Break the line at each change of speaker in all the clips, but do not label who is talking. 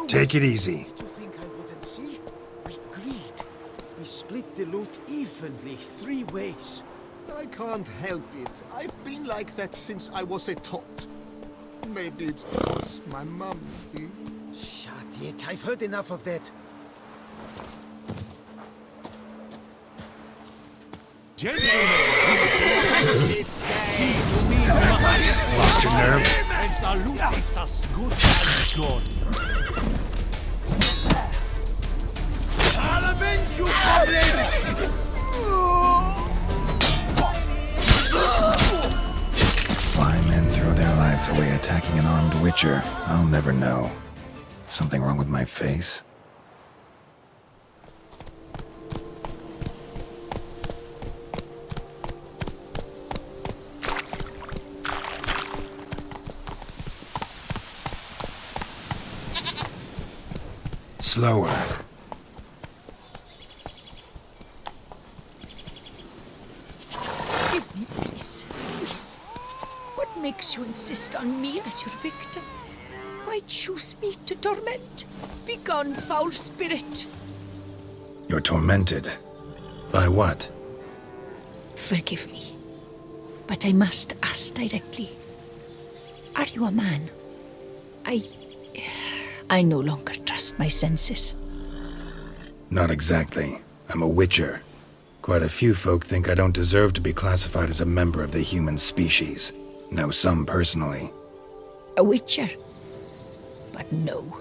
Take it easy.
Did you think I wouldn't see? We agreed. We split the loot evenly, 3 ways.
I can't help it. I've been like that since I was a tot. Maybe it's because my mum, see?
Shut it. I've heard enough of that.
Lost your nerve?
I'll avenge you, comrade!
Why men throw their lives away attacking an armed witcher, I'll never know. Something wrong with my face? Slower.
Give me peace, peace. What makes you insist on me as your victim? Why choose me to torment? Begone, foul spirit.
You're tormented. By what?
Forgive me, but I must ask directly. Are you a man? I no longer trust my senses.
Not exactly. I'm a witcher. Quite a few folk think I don't deserve to be classified as a member of the human species. Know some personally.
A witcher? But no,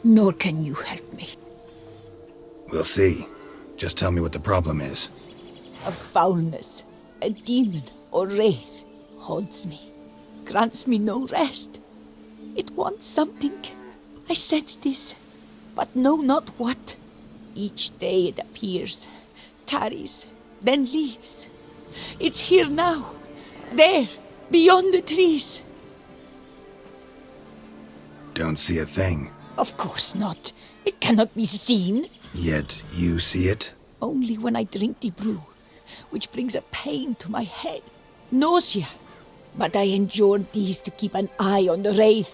nor can you help me.
We'll see. Just tell me what the problem is.
A foulness, a demon or wraith haunts me, grants me no rest. It wants something. I sense this, but know not what. Each day it appears, tarries, then leaves. It's here now, there, beyond the trees.
Don't see a thing.
Of course not. It cannot be seen.
Yet you see it?
Only when I drink the brew, which brings a pain to my head, nausea. But I endured these to keep an eye on the wraith,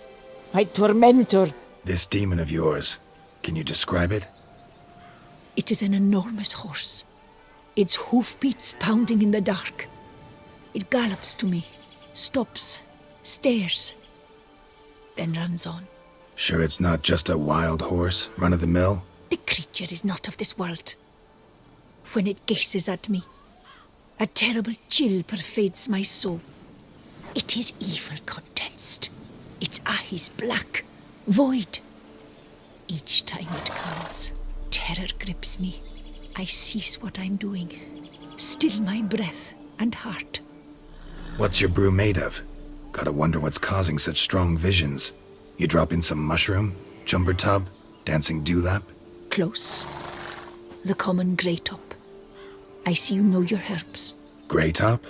my tormentor.
This demon of yours, can you describe it?
It is an enormous horse, its hoofbeats pounding in the dark. It gallops to me, stops, stares, then runs on.
Sure it's not just a wild horse, run-of-the-mill?
The creature is not of this world. When it gazes at me, a terrible chill pervades my soul. It is evil condensed, its eyes black, void. Each time it comes, terror grips me. I cease what I'm doing, still my breath and heart.
What's your brew made of? Gotta wonder what's causing such strong visions. You drop in some mushroom, jumper tub, dancing dewlap?
Close. The common grey top. I see you know your herbs.
Grey top?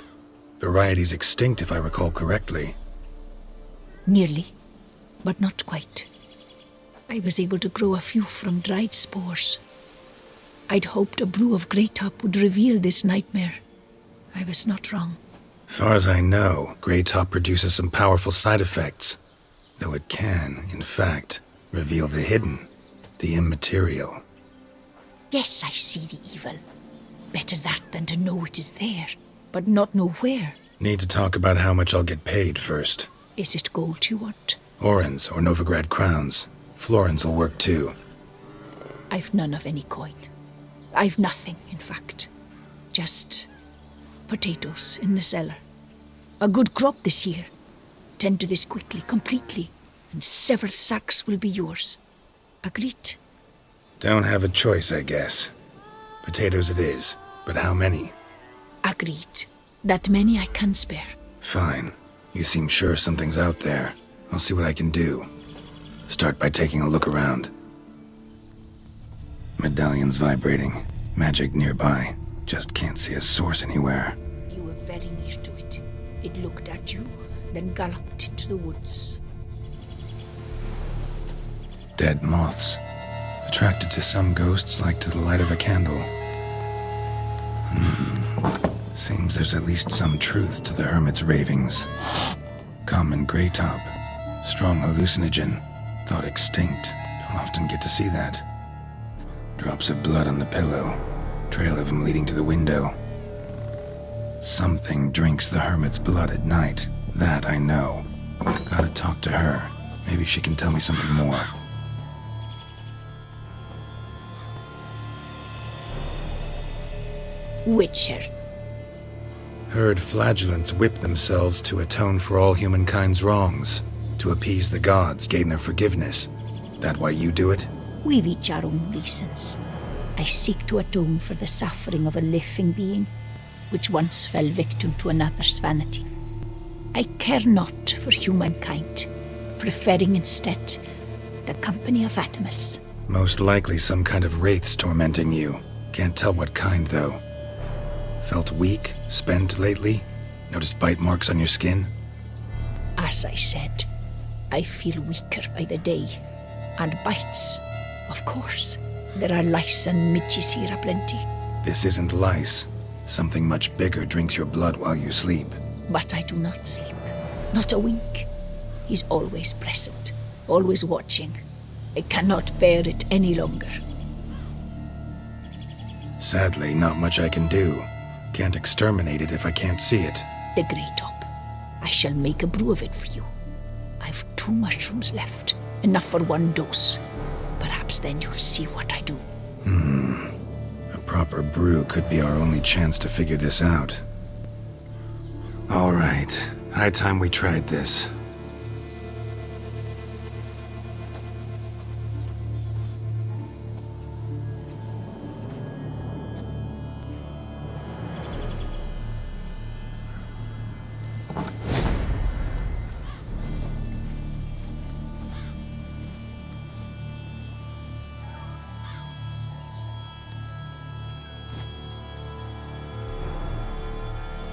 Variety's extinct if I recall correctly.
Nearly, but not quite. I was able to grow a few from dried spores. I'd hoped a brew of grey top would reveal this nightmare. I was not wrong.
Far as I know, grey top produces some powerful side effects. Though it can, in fact, reveal the hidden, the immaterial.
Yes, I see the evil. Better that than to know it is there, but not know where.
Need to talk about how much I'll get paid first.
Is it gold you want?
Orens or Novigrad crowns. Florins will work too.
I've none of any coin. I've nothing, in fact. Just potatoes in the cellar. A good crop this year. Tend to this quickly, completely, and several sacks will be yours. Agreed?
Don't have a choice, I guess. Potatoes it is, but how many?
Agreed. That many I can spare.
Fine. You seem sure something's out there. I'll see what I can do. Start by taking a look around. Medallion's vibrating. Magic nearby. Just can't see a source anywhere.
You were very near to it. It looked at you, then galloped into the woods.
Dead moths. Attracted to some ghosts like to the light of a candle. Seems there's at least some truth to the hermit's ravings. Common grey top. Strong hallucinogen. Thought extinct. Don't often get to see that. Drops of blood on the pillow. Trail of him leading to the window. Something drinks the hermit's blood at night. That I know. Gotta talk to her. Maybe she can tell me something more.
Witcher.
Heard flagellants whip themselves to atone for all humankind's wrongs. To appease the gods, gain their forgiveness. That why you do it?
We've each our own reasons. I seek to atone for the suffering of a living being, which once fell victim to another's vanity. I care not for humankind, preferring instead the company of animals.
Most likely some kind of wraiths tormenting you. Can't tell what kind, though. Felt weak, spent lately? Noticed bite marks on your skin?
As I said, I feel weaker by the day. And bites, of course. There are lice and midges here aplenty.
This isn't lice. Something much bigger drinks your blood while you sleep.
But I do not sleep. Not a wink. He's always present, always watching. I cannot bear it any longer.
Sadly, not much I can do. Can't exterminate it if I can't see it.
The Grey Top. I shall make a brew of it for you. I've 2 mushrooms left. Enough for 1 dose. Perhaps then you'll see what I do.
A proper brew could be our only chance to figure this out. All right. High time we tried this.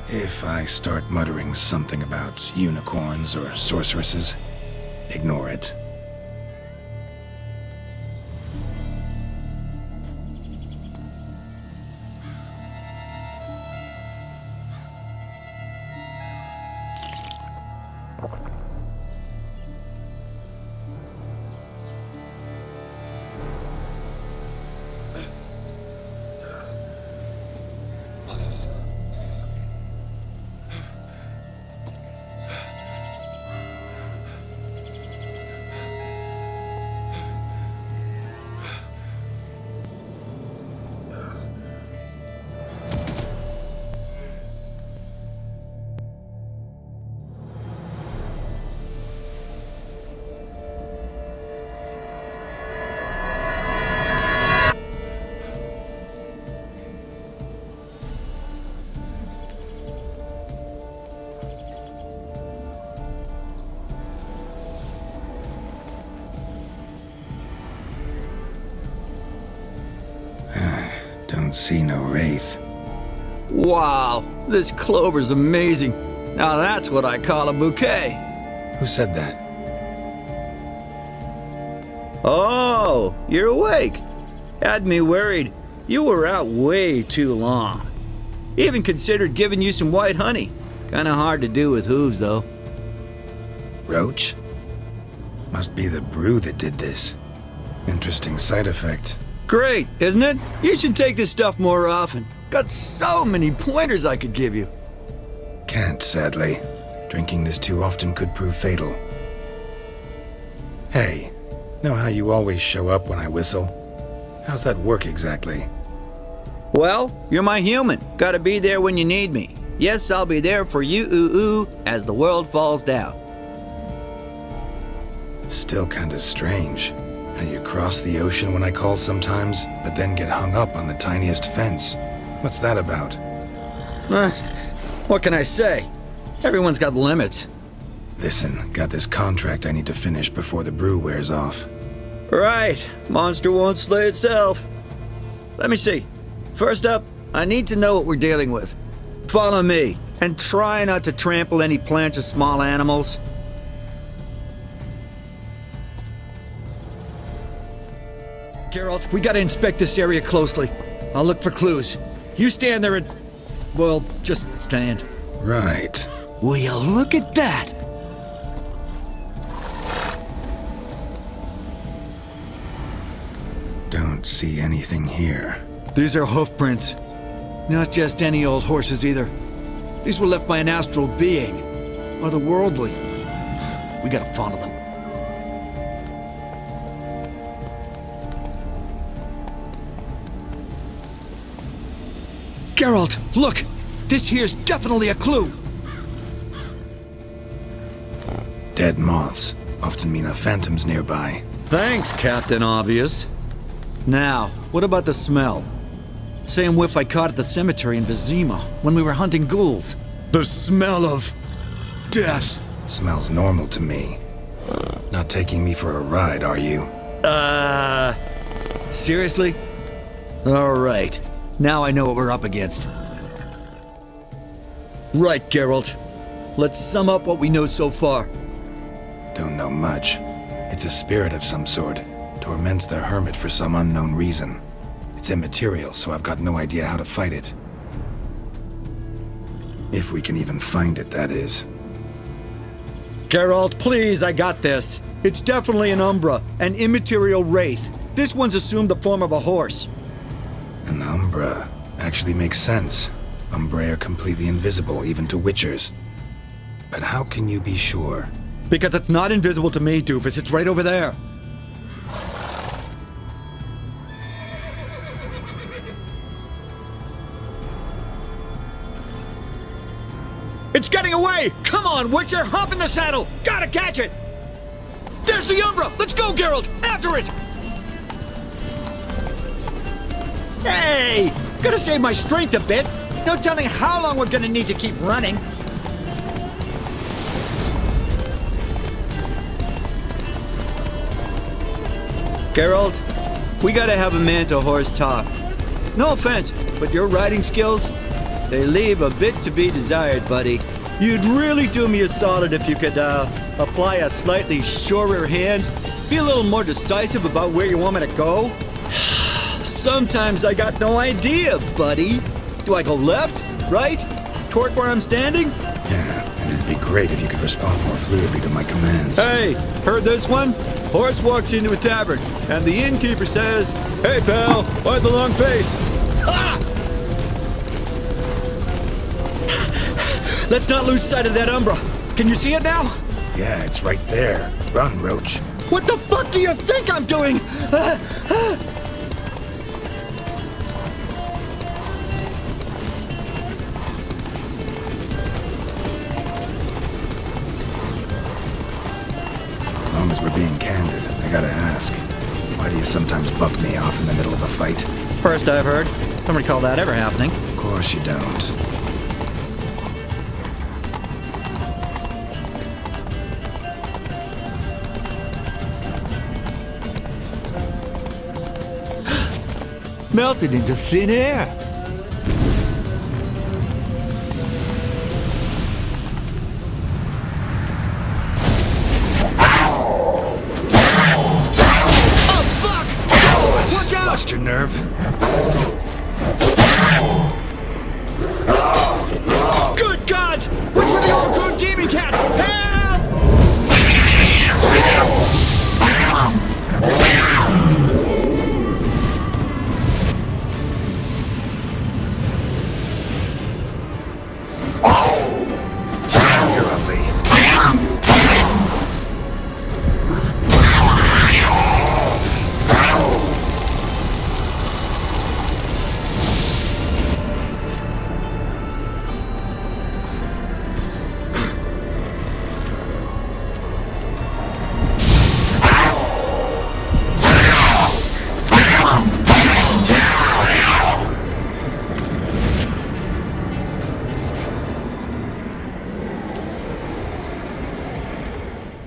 If I start muttering something about unicorns or sorceresses, ignore it. Don't see no wraith.
Wow, this clover's amazing. Now that's what I call a bouquet.
Who said that?
Oh, you're awake. Had me worried. You were out way too long. Even considered giving you some white honey. Kinda hard to do with hooves, though.
Roach? Must be the brew that did this. Interesting side effect.
Great, isn't it? You should take this stuff more often. Got so many pointers I could give you.
Can't, sadly. Drinking this too often could prove fatal. Hey, know how you always show up when I whistle? How's that work exactly?
Well, you're my human. Gotta be there when you need me. Yes, I'll be there for you, ooh, as the world falls down.
Still kinda strange. How you cross the ocean when I call sometimes, but then get hung up on the tiniest fence. What's that about?
What can I say? Everyone's got limits.
Listen, got this contract I need to finish before the brew wears off.
Right, monster won't slay itself. Let me see. First up, I need to know what we're dealing with. Follow me, and try not to trample any plants or small animals. Geralt, we gotta inspect this area closely. I'll look for clues. You stand there and... well, just stand.
Right.
Will you look at that?
Don't see anything here.
These are hoof prints. Not just any old horses either. These were left by an astral being. Otherworldly. We gotta follow them. Geralt, look! This here's definitely a clue!
Dead moths often mean a phantom's nearby.
Thanks, Captain Obvious. Now, what about the smell? Same whiff I caught at the cemetery in Vizima when we were hunting ghouls. The smell of death.
Smells normal to me. Not taking me for a ride, are you?
Seriously? Alright. Now I know what we're up against. Right, Geralt. Let's sum up what we know so far.
Don't know much. It's a spirit of some sort. Torments the hermit for some unknown reason. It's immaterial, so I've got no idea how to fight it. If we can even find it, that is.
Geralt, please, I got this. It's definitely an Umbra, an immaterial wraith. This one's assumed the form of a horse.
An Umbra actually makes sense. Umbrae are completely invisible, even to Witchers. But how can you be sure?
Because it's not invisible to me, Doofus. It's right over there. It's getting away! Come on, Witcher! Hop in the saddle! Gotta catch it! There's the Umbra! Let's go, Geralt! After it! Hey! Gotta save my strength a bit. No telling how long we're gonna need to keep running. Geralt, we gotta have a man-to-horse talk. No offense, but your riding skills, they leave a bit to be desired, buddy. You'd really do me a solid if you could, apply a slightly surer hand. Be a little more decisive about where you want me to go. Sometimes I got no idea, buddy. Do I go left, right, toward where I'm standing?
Yeah, and it'd be great if you could respond more fluidly to my commands.
Hey, heard this one? Horse walks into a tavern, and the innkeeper says, "Hey, pal, why the long face?" Ah! Let's not lose sight of that Umbra. Can you see it now?
Yeah, it's right there. Run, Roach.
What the fuck do you think I'm doing?
As long as we're being candid, I gotta ask. Why do you sometimes buck me off in the middle of a fight?
First I've heard. Don't recall that ever happening.
Of course you don't.
Melted into thin air.
Lost your nerve?
Good gods! Which were the overgrown demon cats? Help!
You're ugly.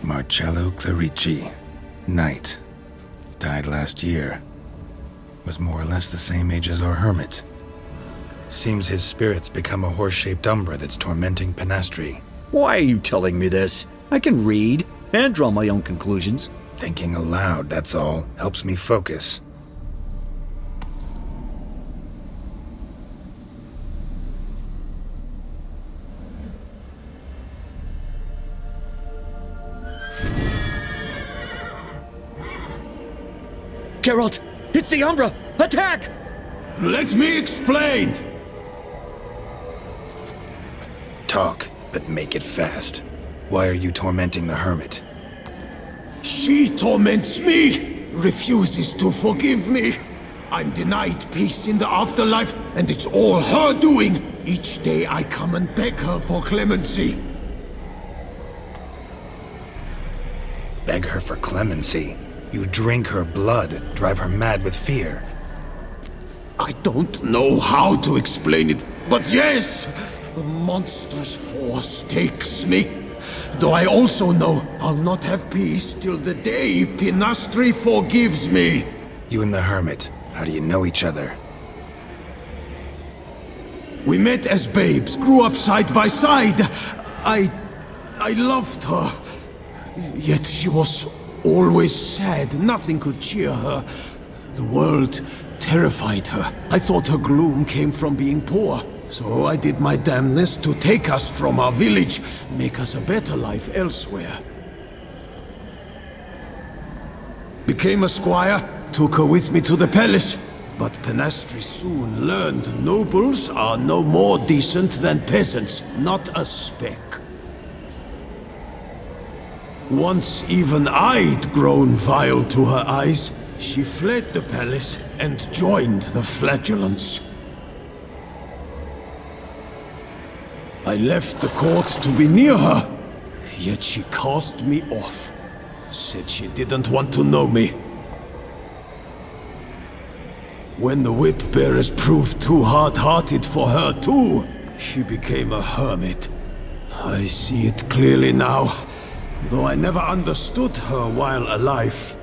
Marcello Clarici, Knight. Died last year. Was more or less the same age as our hermit. Seems his spirit's become a horse-shaped umbra that's tormenting Penastri.
Why are you telling me this? I can read and draw my own conclusions.
Thinking aloud, that's all. Helps me focus.
Geralt, It's the Umbra! Attack!
Let me explain!
Talk, but make it fast. Why are you tormenting the hermit?
She torments me, refuses to forgive me. I'm denied peace in the afterlife, and it's all her doing. Each day I come and beg her for clemency.
Beg her for clemency? You drink her blood, drive her mad with fear.
I don't know how to explain it, but yes, a monstrous force takes me. Though I also know I'll not have peace till the day Pinastri forgives me.
You and the hermit, how do you know each other?
We met as babes, grew up side by side. I loved her. Yet she was always sad. Nothing could cheer her. The world terrified her. I thought her gloom came from being poor. So I did my damnedest to take us from our village, make us a better life elsewhere. Became a squire, took her with me to the palace. But Pinastri soon learned nobles are no more decent than peasants, not a speck. Once even I'd grown vile to her eyes, she fled the palace and joined the flagellants. I left the court to be near her, yet she cast me off. Said she didn't want to know me. When the whip-bearers proved too hard-hearted for her too, she became a hermit. I see it clearly now, though I never understood her while alive.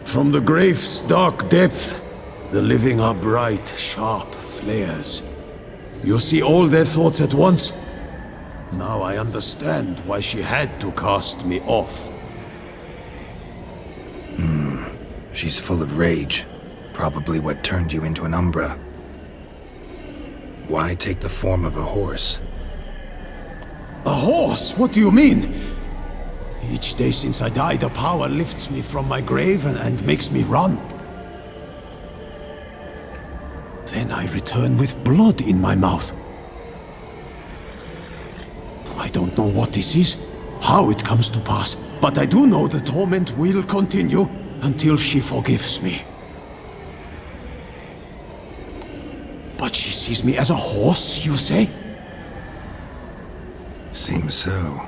From the grave's dark depth, the living are bright, sharp flares. You see all their thoughts at once. Now I understand why she had to cast me off.
She's full of rage. Probably what turned you into an Umbra. Why take the form of a horse?
A horse? What do you mean? Each day since I died, a power lifts me from my grave and makes me run. Then I return with blood in my mouth. I don't know what this is, how it comes to pass, but I do know the torment will continue until she forgives me. But she sees me as a horse, you say?
Seems so.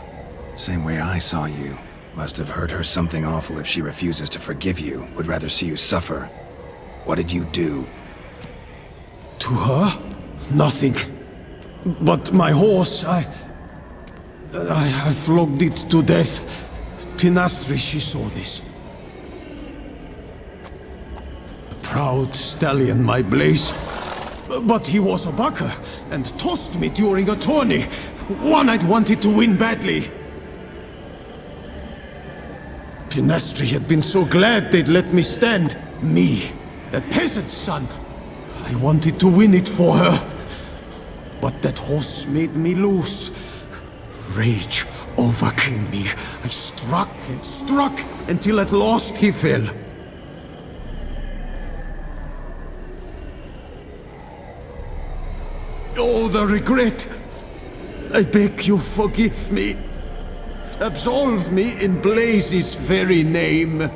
Same way I saw you. Must have hurt her something awful if she refuses to forgive you, would rather see you suffer. What did you do?
To her? Nothing. But my horse, I flogged it to death. Pinastri, she saw this. A proud stallion, my blaze. But he was a bucker, and tossed me during a tourney. One I'd wanted to win badly. Pinastri had been so glad they'd let me stand. Me, a peasant's son. I wanted to win it for her. But that horse made me lose. Rage overcame me. I struck and struck until at last he fell. Oh, the regret! I beg you, forgive me. Absolve me in Blaze's very name.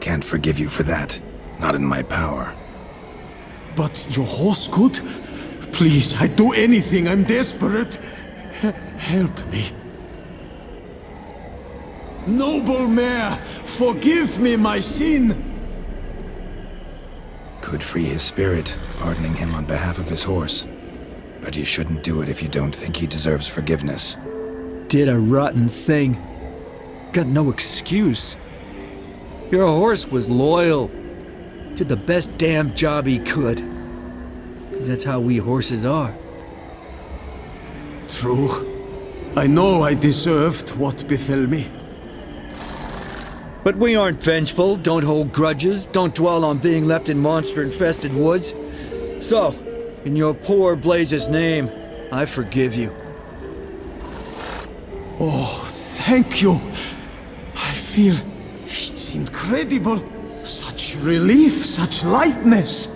Can't forgive you for that. Not in my power.
But your horse could? Please, I'd do anything. I'm desperate. Help me. Noble mare, forgive me my sin.
Could free his spirit, pardoning him on behalf of his horse. But you shouldn't do it if you don't think he deserves forgiveness.
Did a rotten thing. Got no excuse. Your horse was loyal. Did the best damn job he could. 'Cause that's how we horses are.
True. I know I deserved what befell me.
But we aren't vengeful, don't hold grudges, don't dwell on being left in monster-infested woods. So, in your poor Blaze's name, I forgive you.
Oh, thank you. I feel It's incredible. Such relief, such lightness.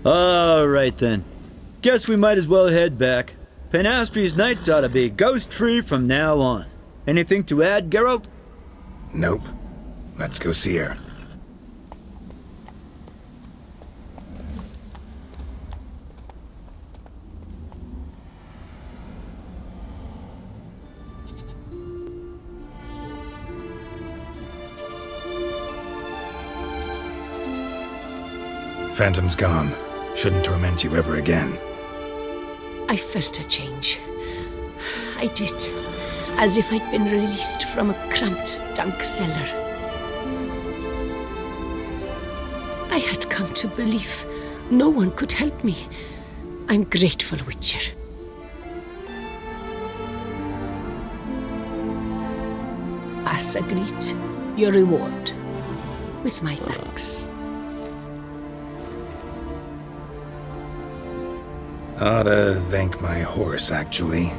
All right then. Guess we might as well head back. Penastri's nights ought to be ghost-free from now on. Anything to add, Geralt?
Nope. Let's go see her. Phantom's gone. Shouldn't torment you ever again.
I felt a change. I did. As if I'd been released from a cramped, dank cellar. I had come to believe no one could help me. I'm grateful, Witcher. As agreed, your reward. With my thanks.
Ought to thank my horse, actually.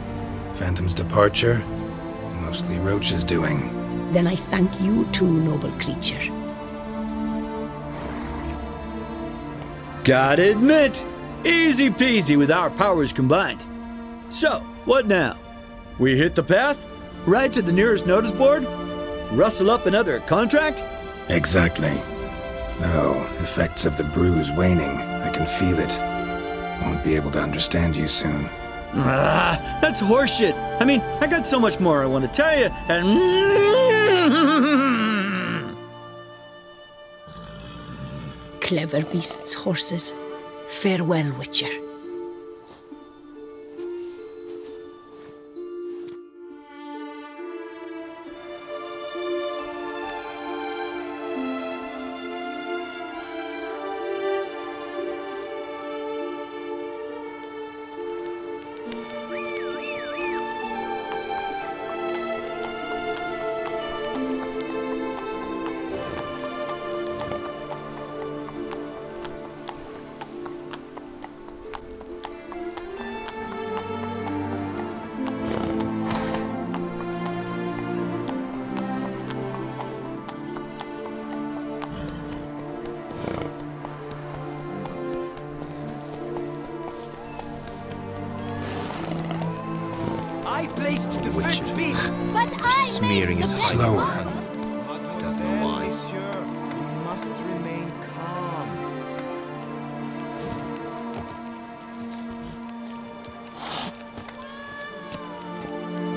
Phantom's departure, mostly Roach's doing.
Then I thank you too, noble creature.
Gotta admit, easy peasy with our powers combined. So, what now? We hit the path? Ride to the nearest notice board? Rustle up another contract?
Exactly. Oh, effects of the bruise waning. I can feel it. Won't be able to understand you soon.
That's horseshit. I mean, I got so much more I want to tell you, and...
Clever beasts, horses. Farewell, Witcher.
I placed the first piece.
But I
Smearing
made
his
the
height.
Slower.
Mademoiselle, monsieur, we must remain calm.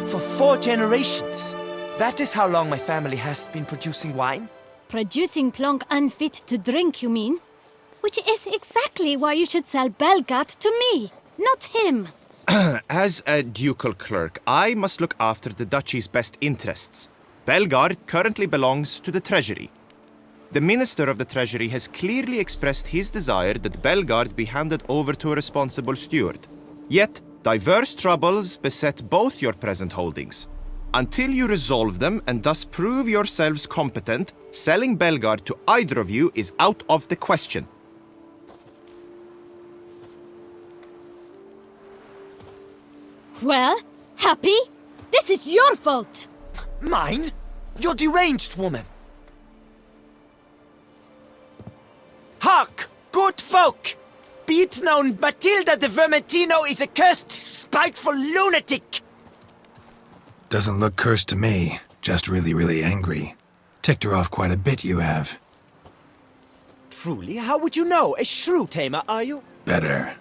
For 4 generations. That is how long my family has been producing wine.
Producing plonk unfit to drink, you mean? Which is exactly why you should sell Belgat to me, not him.
As a ducal clerk, I must look after the duchy's best interests. Belgard currently belongs to the treasury. The minister of the treasury has clearly expressed his desire that Belgard be handed over to a responsible steward. Yet, diverse troubles beset both your present holdings. Until you resolve them and thus prove yourselves competent, selling Belgard to either of you is out of the question.
Well, Happy? This is your fault!
Mine? You're deranged, woman. Hark, good folk! Be it known, Matilda de Vermentino is a cursed, spiteful lunatic!
Doesn't look cursed to me. Just really, really angry. Ticked her off quite a bit, you have.
Truly, how would you know? A shrew tamer, are you?
Better.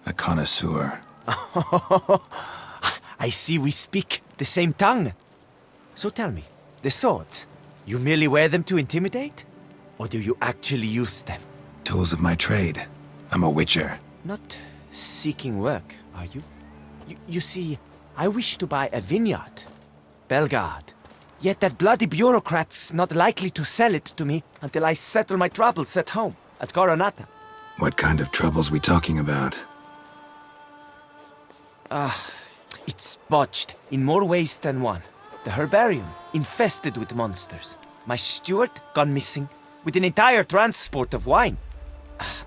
A connoisseur.
I see we speak the same tongue. So tell me, the swords, you merely wear them to intimidate? Or do you actually use them?
Tools of my trade. I'm a witcher.
Not seeking work, are you? You see, I wish to buy a vineyard. Belgard. Yet that bloody bureaucrat's not likely to sell it to me until I settle my troubles at home, at Coronata.
What kind of troubles we talking about?
It's botched in more ways than one. The herbarium, infested with monsters. My steward gone missing, with an entire transport of wine.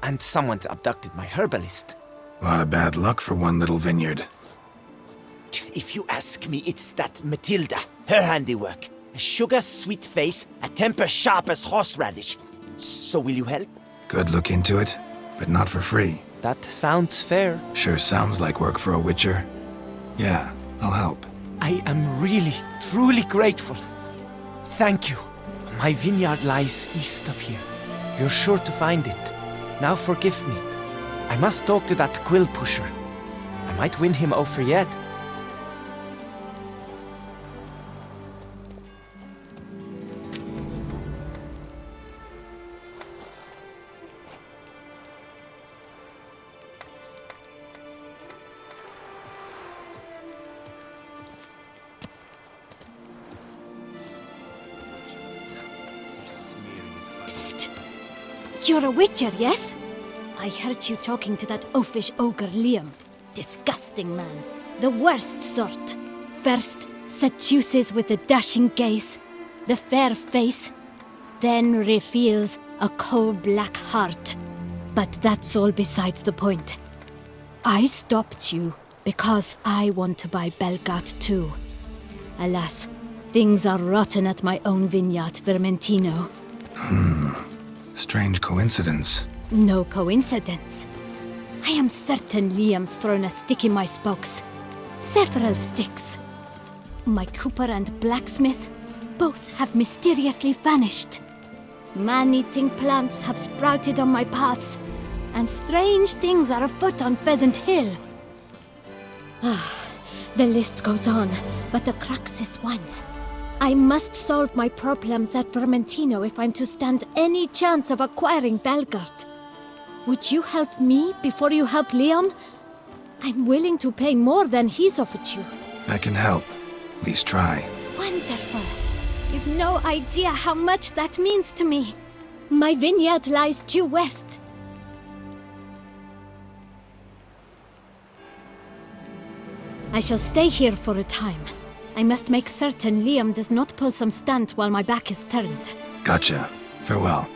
And someone's abducted my herbalist.
A lot of bad luck for one little vineyard.
If you ask me, it's that Matilda, her handiwork. A sugar-sweet face, a temper sharp as horseradish. So will you help?
Could look into it, but not for free.
That sounds fair.
Sure sounds like work for a witcher. Yeah, I'll help.
I am really, truly grateful. Thank you. My vineyard lies east of here. You're sure to find it. Now forgive me. I must talk to that quill pusher. I might win him over yet.
Psst. You're a witcher, yes? I heard you talking to that oafish ogre Liam. Disgusting man. The worst sort. First, seduces with the dashing gaze, the fair face, then reveals a coal-black heart. But that's all beside the point. I stopped you because I want to buy Belgard too. Alas, things are rotten at my own vineyard, Vermentino.
Strange coincidence.
No coincidence. I am certain Liam's thrown a stick in my spokes. Several sticks. My cooper and blacksmith both have mysteriously vanished. Man-eating plants have sprouted on my paths, and strange things are afoot on Pheasant Hill. The list goes on, but the crux is one. I must solve my problems at Vermentino if I'm to stand any chance of acquiring Belgard. Would you help me before you help Liam? I'm willing to pay more than he's offered you.
I can help. At least try.
Wonderful. You've no idea how much that means to me. My vineyard lies due west. I shall stay here for a time. I must make certain Liam does not pull some stunt while my back is turned.
Gotcha. Farewell.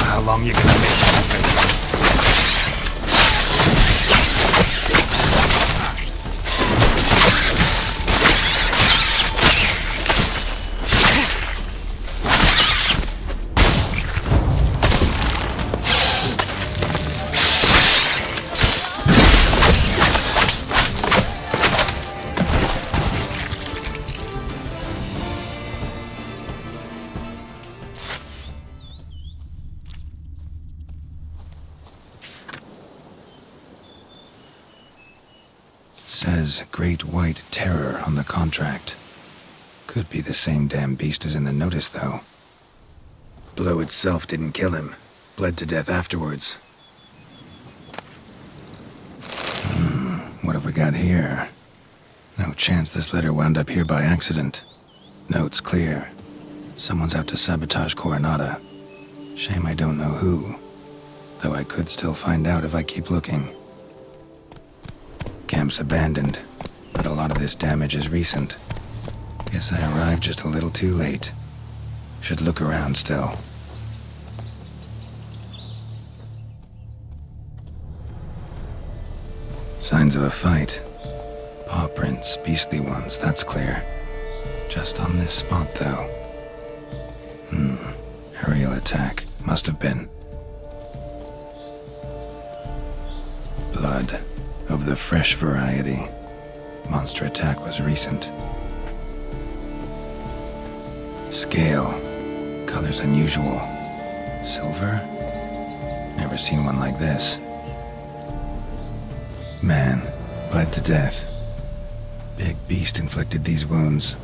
How long you gonna make it? Says Great White Terror on the contract. Could be the same damn beast as in the notice, though. Blow itself didn't kill him. Bled to death afterwards. What have we got here? No chance this letter wound up here by accident. Note's clear. Someone's out to sabotage Coronata. Shame I don't know who. Though I could still find out if I keep looking. Camp's abandoned, but a lot of this damage is recent. Guess I arrived just a little too late. Should look around still. Signs of a fight. Paw prints, beastly ones, that's clear. Just on this spot, though. Aerial attack. Must have been. Blood. Of the fresh variety. Monster attack was recent. Scale. Colors unusual. Silver? Never seen one like this. Man, bled to death. Big beast inflicted these wounds.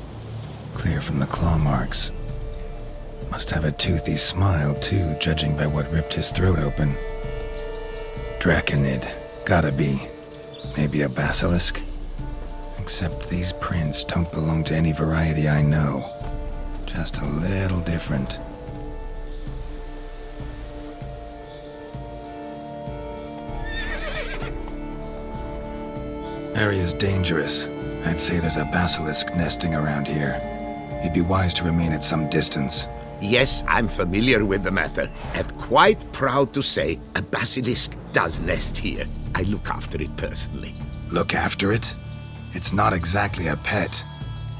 Clear from the claw marks. Must have a toothy smile, too, judging by what ripped his throat open. Draconid. Gotta be. Maybe a basilisk? Except these prints don't belong to any variety I know. Just a little different. Area's dangerous. I'd say there's a basilisk nesting around here. You'd be wise to remain at some distance.
Yes, I'm familiar with the matter, and quite proud to say a basilisk does nest here. I look after it personally.
Look after it? It's not exactly a pet.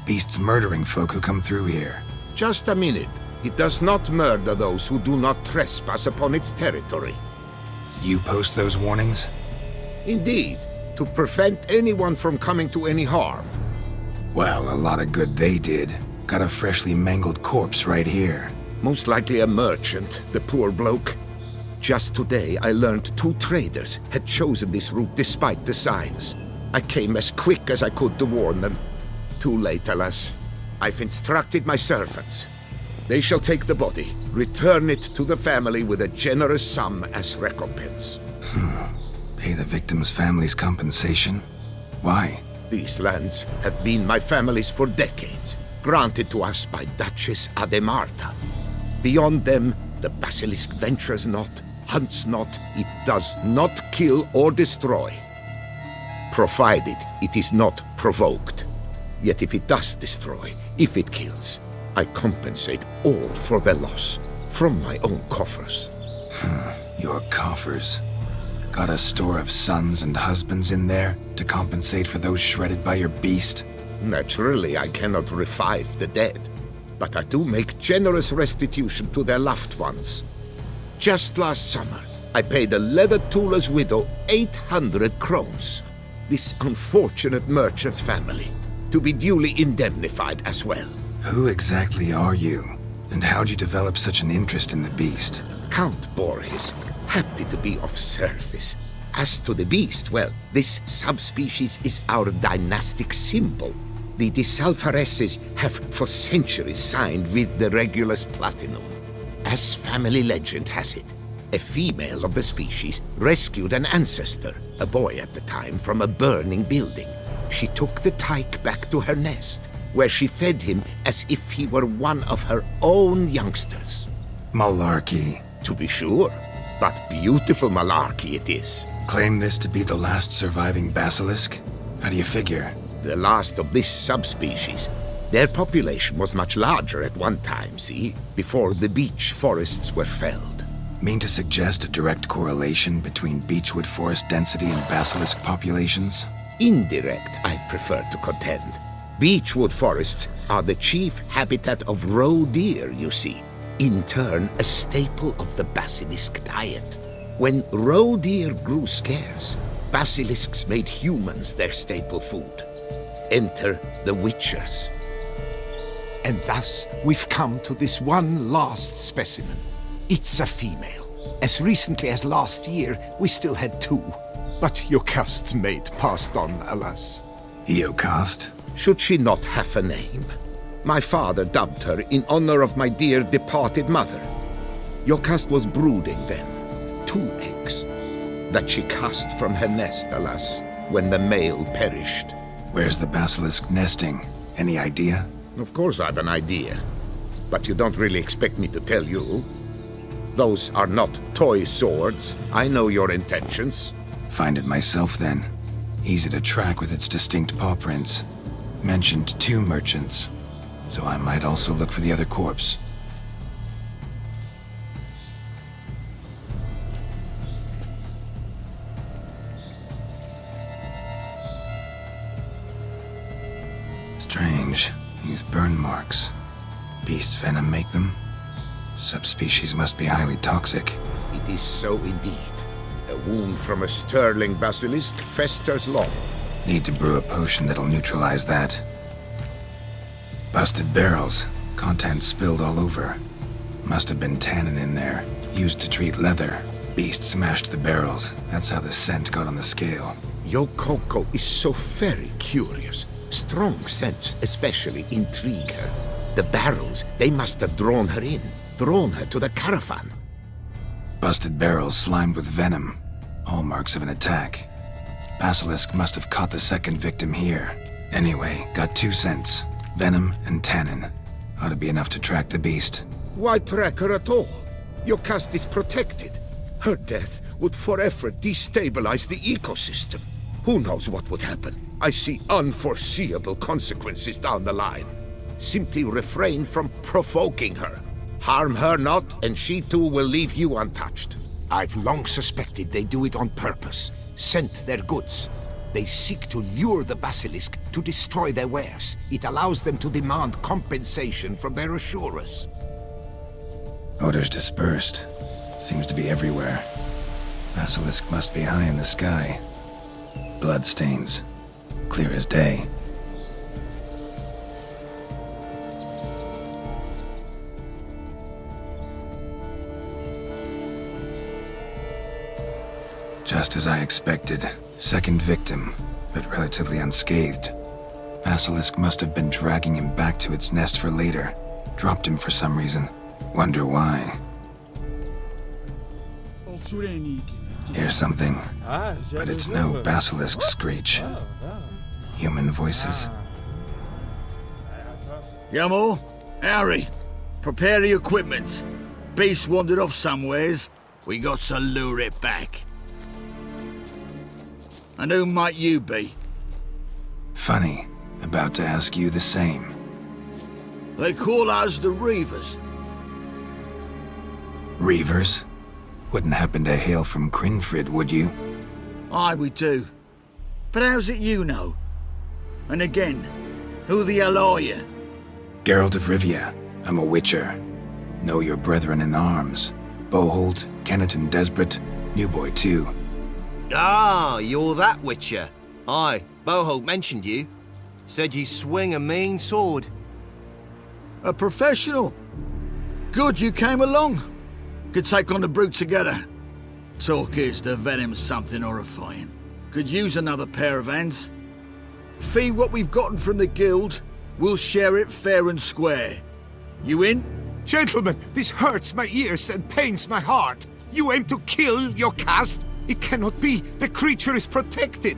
Beasts murdering folk who come through here.
Just a minute. It does not murder those who do not trespass upon its territory.
You post those warnings?
Indeed, to prevent anyone from coming to any harm.
Well, a lot of good they did. Got a freshly mangled corpse right here.
Most likely a merchant, the poor bloke. Just today I learned 2 traders had chosen this route despite the signs. I came as quick as I could to warn them. Too late, alas. I've instructed my servants. They shall take the body, return it to the family with a generous sum as recompense.
Pay the victim's family's compensation? Why?
These lands have been my family's for decades, granted to us by Duchess Ademarta. Beyond them, the basilisk ventures not, hunts not, it does not kill or destroy. Provided it is not provoked. Yet if it does destroy, if it kills, I compensate all for their loss, from my own coffers.
Your coffers. Got a store of sons and husbands in there to compensate for those shredded by your beast?
Naturally, I cannot revive the dead, but I do make generous restitution to their loved ones. Just last summer, I paid a leather tooler's widow 800 crowns, this unfortunate merchant's family, to be duly indemnified as well.
Who exactly are you? And how'd you develop such an interest in the beast?
Count Borges, happy to be of service. As to the beast, well, this subspecies is our dynastic symbol. The Disalfareses have for centuries signed with the Regulus Platinum. As family legend has it, a female of the species rescued an ancestor, a boy at the time, from a burning building. She took the tyke back to her nest, where she fed him as if he were one of her own youngsters.
Malarkey.
To be sure, but beautiful malarkey it is.
Claim this to be the last surviving basilisk? How do you figure?
The last of this subspecies. Their population was much larger at one time, see? Before the beech forests were felled.
Mean to suggest a direct correlation between beechwood forest density and basilisk populations?
Indirect, I prefer to contend. Beechwood forests are the chief habitat of roe deer, you see. In turn, a staple of the basilisk diet. When roe deer grew scarce, basilisks made humans their staple food. Enter the witchers. And thus, we've come to this one last specimen. It's a female. As recently as last year, we still had 2. But Jocast's mate passed on, alas.
Jocast?
Should she not have a name? My father dubbed her in honor of my dear departed mother. Jocast was brooding then, 2 eggs, that she cast from her nest, alas, when the male perished.
Where's the basilisk nesting? Any idea?
Of course I've an idea, but you don't really expect me to tell you. Those are not toy swords. I know your intentions.
Find it myself then. Easy to track with its distinct paw prints. Mentioned 2 merchants, so I might also look for the other corpse. Strange. These burn marks. Beast's venom make them? Subspecies must be highly toxic.
It is so indeed. A wound from a sterling basilisk festers long.
Need to brew a potion that'll neutralize that. Busted barrels. Contents spilled all over. Must have been tannin in there. Used to treat leather. Beast smashed the barrels. That's how the scent got on the scale.
Your Coco is so very curious. Strong scents especially intrigue her. The barrels, they must have drawn her in. Drawn her to the caravan.
Busted barrels slimed with venom. Hallmarks of an attack. Basilisk must have caught the second victim here. Anyway, got 2 scents. Venom and tannin. Ought to be enough to track the beast.
Why track her at all? Your caste is protected. Her death would forever destabilize the ecosystem. Who knows what would happen? I see unforeseeable consequences down the line. Simply refrain from provoking her. Harm her not, and she too will leave you untouched. I've long suspected they do it on purpose. Scent their goods. They seek to lure the basilisk to destroy their wares. It allows them to demand compensation from their assurers.
Odors dispersed. Seems to be everywhere. Basilisk must be high in the sky. Bloodstains. Clear as day. Just as I expected. Second victim, but relatively unscathed. Basilisk must have been dragging him back to its nest for later. Dropped him for some reason. Wonder why. Hear something, but it's no basilisk screech. Human voices.
Yamo, Harry, prepare the equipment. Beast wandered off somewheres. We got to lure it back. And who might you be?
Funny, about to ask you the same.
They call us the Reavers.
Reavers? Wouldn't happen to hail from Crinfrid, would you?
Aye, we do. But how's it you know? And again, who the hell are you?
Geralt of Rivia. I'm a witcher. Know your brethren in arms. Boholt, Kennet and Desbret, New Boy too.
Ah, you're that witcher. Aye, Boholt mentioned you. Said you swing a mean sword.
A professional. Good you came along. Could take on the brute together. Talk is the venom's something horrifying. Could use another pair of hands. Fee what we've gotten from the guild, we'll share it fair and square. You in?
Gentlemen, this hurts my ears and pains my heart. You aim to kill your caste? It cannot be. The creature is protected.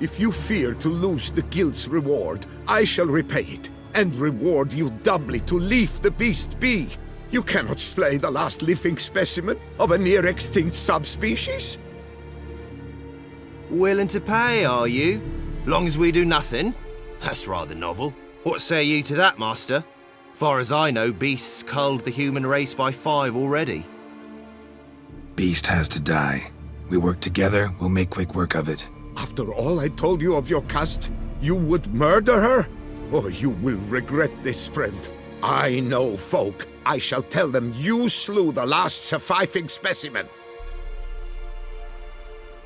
If you fear to lose the guild's reward, I shall repay it, and reward you doubly to leave the beast be. You cannot slay the last living specimen of a near-extinct subspecies.
Willing to pay, are you? Long as we do nothing? That's rather novel. What say you to that, master? Far as I know, beasts culled the human race by 5 already.
Beast has to die. We work together, we'll make quick work of it.
After all I told you of your caste, you would murder her? Oh, you will regret this, friend. I know folk. I shall tell them you slew the last surviving specimen.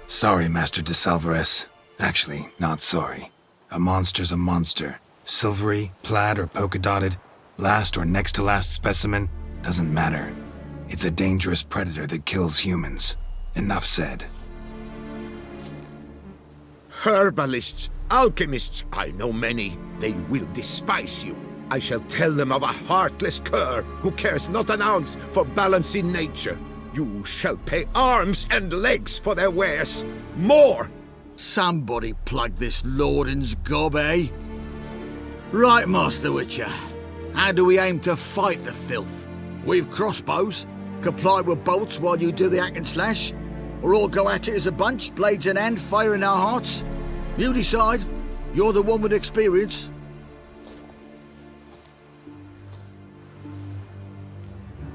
Sorry, Master de Salvarez. Actually, not sorry. A monster's a monster. Silvery, plaid, or polka-dotted, last or next to last specimen, doesn't matter. It's a dangerous predator that kills humans. Enough said.
Herbalists, alchemists, I know many. They will despise you. I shall tell them of a heartless cur who cares not an ounce for balance in nature. You shall pay arms and legs for their wares. More!
Somebody plug this Lorden's gob, eh? Right, Master Witcher. How do we aim to fight the filth? We've crossbows. Comply with bolts while you do the hack and slash? Or all go at it as a bunch, blades in hand, fire in our hearts? You decide. You're the one with experience.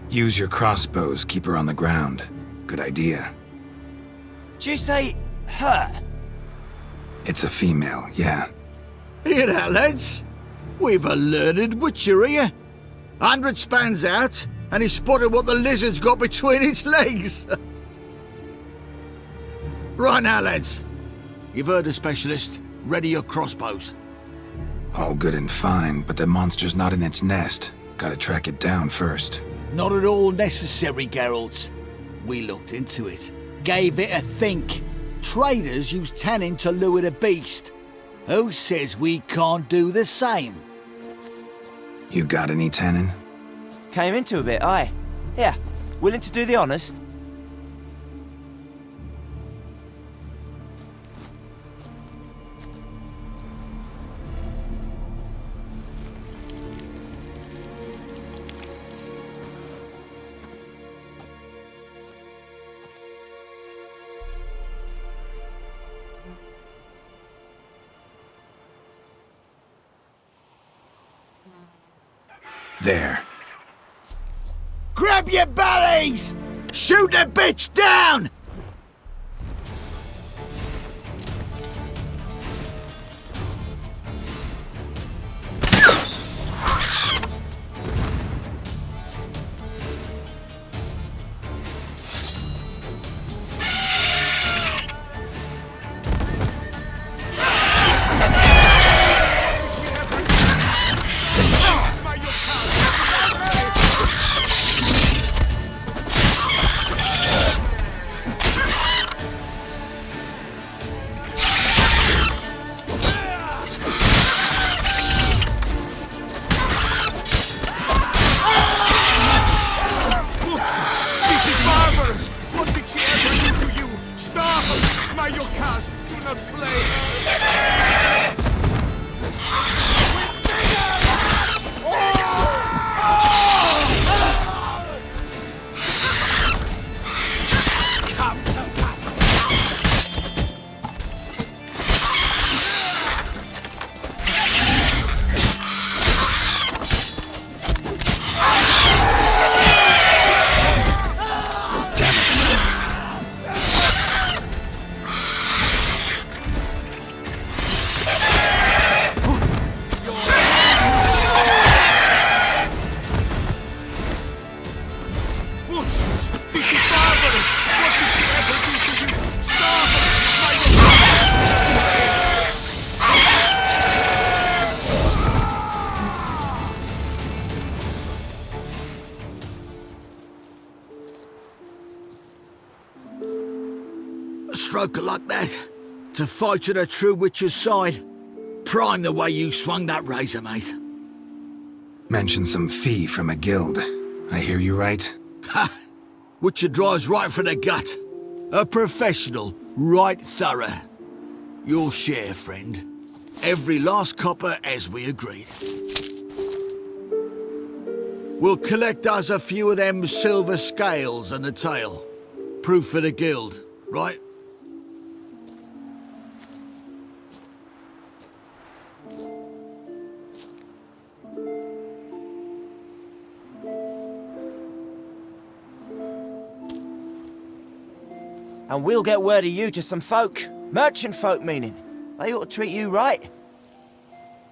Use your crossbows, keep her on the ground. Good idea.
Did you say her?
It's a female, yeah.
Hear that, lads? We've a learned witcher here. 100 spans out, and he spotted what the lizard's got between its legs. Right now, lads. You've heard the specialist. Ready your crossbows.
All good and fine, but the monster's not in its nest. Gotta track it down first.
Not at all necessary, Geralt. We looked into it, gave it a think. Traders use tannin to lure the beast. Who says we can't do the same?
You got any tannin?
Came into a bit, aye. Here, willing to do the honours?
There.
Grab your bellies! Shoot the bitch down! A stroke like that, to fight at a true witcher's side. Prime the way you swung that razor, mate.
Mentioned some fee from a guild. I hear you right?
Ha! Witcher drives right for the gut. A professional, right thorough. Your share, friend. Every last copper as we agreed. We'll collect us a few of them silver scales and a tail. Proof for the guild, right?
And we'll get word of you to some folk. Merchant folk, meaning. They ought to treat you right.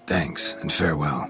Thanks, and farewell.